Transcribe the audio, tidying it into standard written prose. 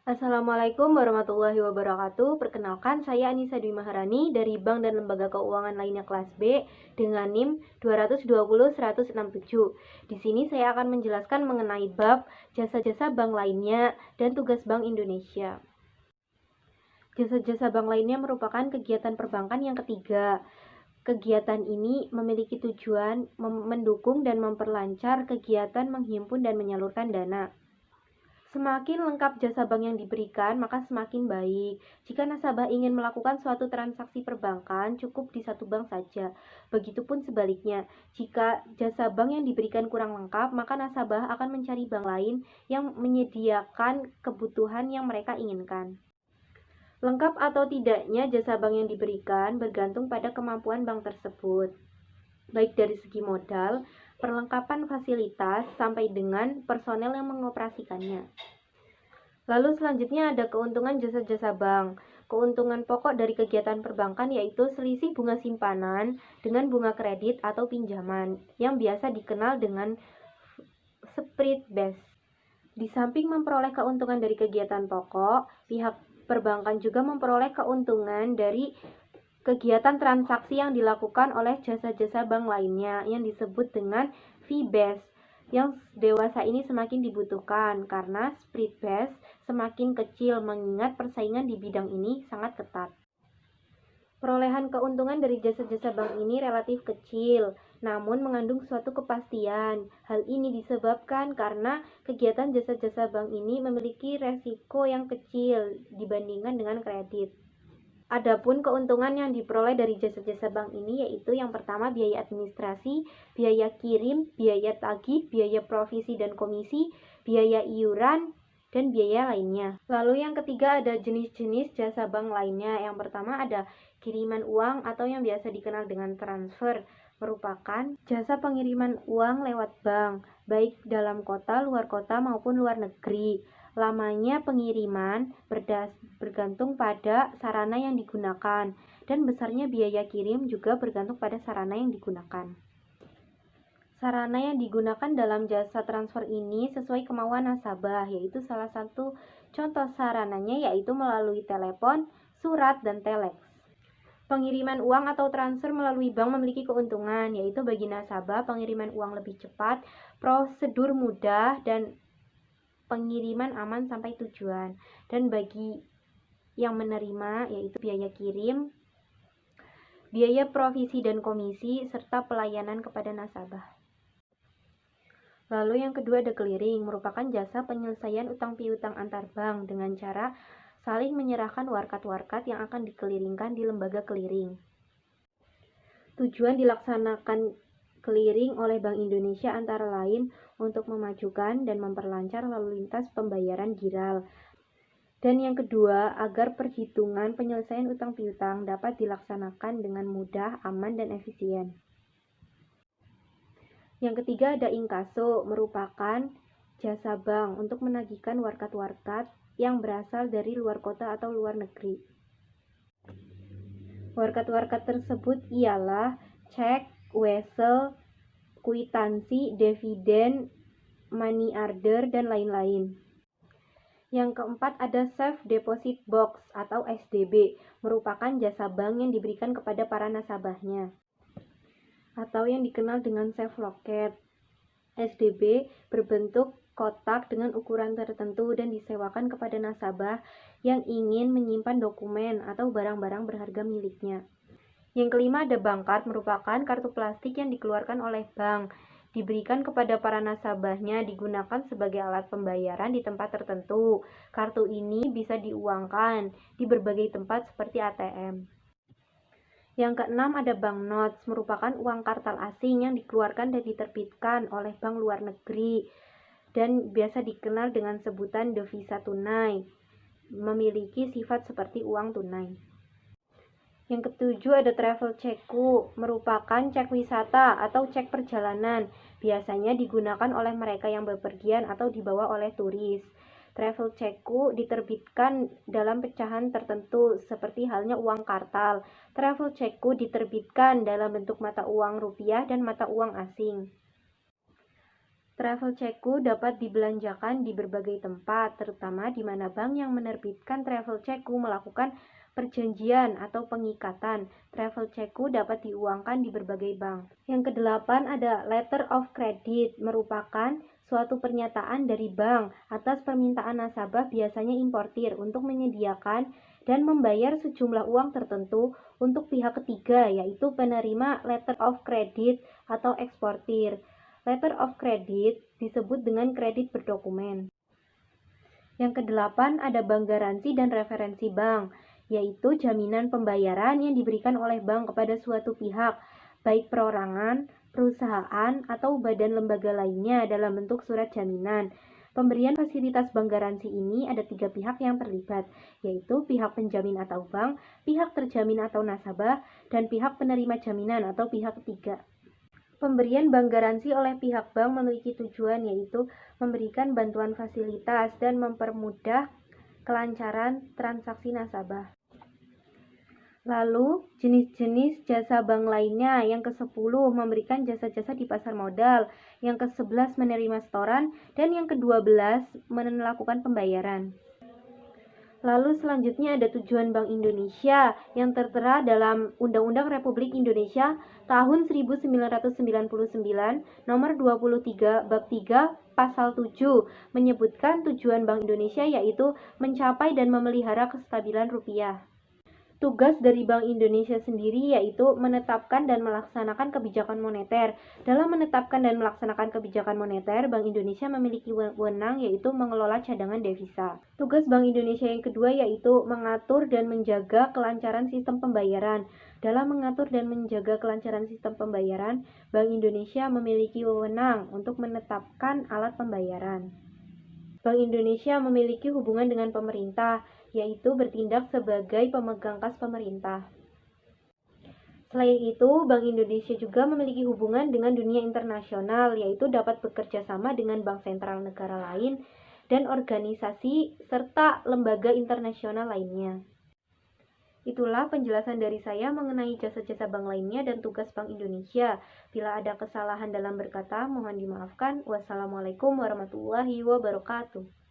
Assalamualaikum warahmatullahi wabarakatuh. Perkenalkan, saya Anissa Dwi Maharani dari Bank dan Lembaga Keuangan lainnya kelas B dengan NIM 220.167. Di sini saya akan menjelaskan mengenai bab jasa-jasa bank lainnya dan tugas Bank Indonesia. Jasa-jasa bank lainnya merupakan kegiatan perbankan yang ketiga. Kegiatan ini memiliki tujuan mendukung dan memperlancar kegiatan menghimpun dan menyalurkan dana. Semakin lengkap jasa bank yang diberikan, maka semakin baik. Jika nasabah ingin melakukan suatu transaksi perbankan, cukup di satu bank saja. Begitupun sebaliknya, jika jasa bank yang diberikan kurang lengkap, maka nasabah akan mencari bank lain yang menyediakan kebutuhan yang mereka inginkan. Lengkap atau tidaknya jasa bank yang diberikan bergantung pada kemampuan bank tersebut, baik dari segi modal, perlengkapan fasilitas, sampai dengan personel yang mengoperasikannya. Lalu selanjutnya ada keuntungan jasa-jasa bank. Keuntungan pokok dari kegiatan perbankan yaitu selisih bunga simpanan dengan bunga kredit atau pinjaman yang biasa dikenal dengan spread base. Di samping memperoleh keuntungan dari kegiatan pokok, pihak perbankan juga memperoleh keuntungan dari kegiatan transaksi yang dilakukan oleh jasa-jasa bank lainnya yang disebut dengan fee base, yang dewasa ini semakin dibutuhkan karena spread base semakin kecil mengingat persaingan di bidang ini sangat ketat. Perolehan keuntungan dari jasa-jasa bank ini relatif kecil, namun mengandung suatu kepastian. Hal ini disebabkan karena kegiatan jasa-jasa bank ini memiliki resiko yang kecil dibandingkan dengan kredit. Adapun keuntungan yang diperoleh dari jasa-jasa bank ini yaitu yang pertama biaya administrasi, biaya kirim, biaya tagih, biaya provisi dan komisi, biaya iuran, dan biaya lainnya. Lalu yang ketiga ada jenis-jenis jasa bank lainnya. Yang pertama ada kiriman uang atau yang biasa dikenal dengan transfer, merupakan jasa pengiriman uang lewat bank, baik dalam kota, luar kota maupun luar negeri. Lamanya pengiriman bergantung pada sarana yang digunakan, dan besarnya biaya kirim juga bergantung pada sarana yang digunakan. Sarana yang digunakan dalam jasa transfer ini sesuai kemauan nasabah, yaitu salah satu contoh sarananya yaitu melalui telepon, surat, dan telex. Pengiriman uang atau transfer melalui bank memiliki keuntungan, yaitu bagi nasabah pengiriman uang lebih cepat, prosedur mudah, dan pengiriman aman sampai tujuan. Dan bagi yang menerima yaitu biaya kirim, biaya provisi dan komisi, serta pelayanan kepada nasabah. Lalu yang kedua ada clearing, merupakan jasa penyelesaian utang piutang antar bank dengan cara saling menyerahkan warkat-warkat yang akan dikeliringkan di lembaga clearing. Tujuan dilaksanakan clearing oleh Bank Indonesia antara lain untuk memajukan dan memperlancar lalu lintas pembayaran giral. Dan yang kedua, agar perhitungan penyelesaian utang piutang dapat dilaksanakan dengan mudah, aman, dan efisien. Yang ketiga ada inkaso, merupakan jasa bank untuk menagihkan warkat-warkat yang berasal dari luar kota atau luar negeri. Warkat-warkat tersebut ialah cek, wesel, kwitansi, dividen, money order, dan lain-lain. Yang keempat ada Safe Deposit Box atau SDB, merupakan jasa bank yang diberikan kepada para nasabahnya, atau yang dikenal dengan Safe Locket. SDB berbentuk kotak dengan ukuran tertentu dan disewakan kepada nasabah yang ingin menyimpan dokumen atau barang-barang berharga miliknya. Yang kelima ada bank card, merupakan kartu plastik yang dikeluarkan oleh bank, diberikan kepada para nasabahnya, digunakan sebagai alat pembayaran di tempat tertentu. Kartu ini bisa diuangkan di berbagai tempat seperti ATM. Yang keenam ada banknotes, merupakan uang kartal asing yang dikeluarkan dan diterbitkan oleh bank luar negeri dan biasa dikenal dengan sebutan devisa tunai, memiliki sifat seperti uang tunai. Yang ketujuh ada travel checkku, merupakan cek wisata atau cek perjalanan, biasanya digunakan oleh mereka yang bepergian atau dibawa oleh turis. Travel checkku diterbitkan dalam pecahan tertentu seperti halnya uang kartal. Travel checkku diterbitkan dalam bentuk mata uang rupiah dan mata uang asing. Travel checkku dapat dibelanjakan di berbagai tempat, terutama di mana bank yang menerbitkan travel checkku melakukan perjanjian atau pengikatan. Travel checkku dapat diuangkan di berbagai bank. Yang kedelapan ada letter of credit, merupakan suatu pernyataan dari bank atas permintaan nasabah, biasanya importir, untuk menyediakan dan membayar sejumlah uang tertentu untuk pihak ketiga, yaitu penerima letter of credit atau eksportir. Letter of credit disebut dengan kredit berdokumen. Yang kedelapan ada bank garansi dan referensi bank, yaitu jaminan pembayaran yang diberikan oleh bank kepada suatu pihak, baik perorangan, perusahaan, atau badan lembaga lainnya dalam bentuk surat jaminan. Pemberian fasilitas bank garansi ini ada 3 pihak yang terlibat, yaitu pihak penjamin atau bank, pihak terjamin atau nasabah, dan pihak penerima jaminan atau pihak ketiga. Pemberian bank garansi oleh pihak bank memiliki tujuan, yaitu memberikan bantuan fasilitas dan mempermudah kelancaran transaksi nasabah. Lalu, jenis-jenis jasa bank lainnya. Yang ke-10 memberikan jasa-jasa di pasar modal, yang ke-11 menerima setoran, dan yang ke-12 melakukan pembayaran. Lalu selanjutnya ada tujuan Bank Indonesia yang tertera dalam Undang-Undang Republik Indonesia tahun 1999 nomor 23 bab 3 pasal 7 menyebutkan tujuan Bank Indonesia yaitu mencapai dan memelihara kestabilan rupiah. Tugas dari Bank Indonesia sendiri yaitu menetapkan dan melaksanakan kebijakan moneter. Dalam menetapkan dan melaksanakan kebijakan moneter, Bank Indonesia memiliki wewenang yaitu mengelola cadangan devisa. Tugas Bank Indonesia yang kedua yaitu mengatur dan menjaga kelancaran sistem pembayaran. Dalam mengatur dan menjaga kelancaran sistem pembayaran, Bank Indonesia memiliki wewenang untuk menetapkan alat pembayaran. Bank Indonesia memiliki hubungan dengan pemerintah, yaitu bertindak sebagai pemegang kas pemerintah. Selain itu, Bank Indonesia juga memiliki hubungan dengan dunia internasional, yaitu dapat bekerja sama dengan bank sentral negara lain dan organisasi serta lembaga internasional lainnya. Itulah penjelasan dari saya mengenai jasa-jasa bank lainnya dan tugas Bank Indonesia. Bila ada kesalahan dalam berkata, mohon dimaafkan. Wassalamualaikum warahmatullahi wabarakatuh.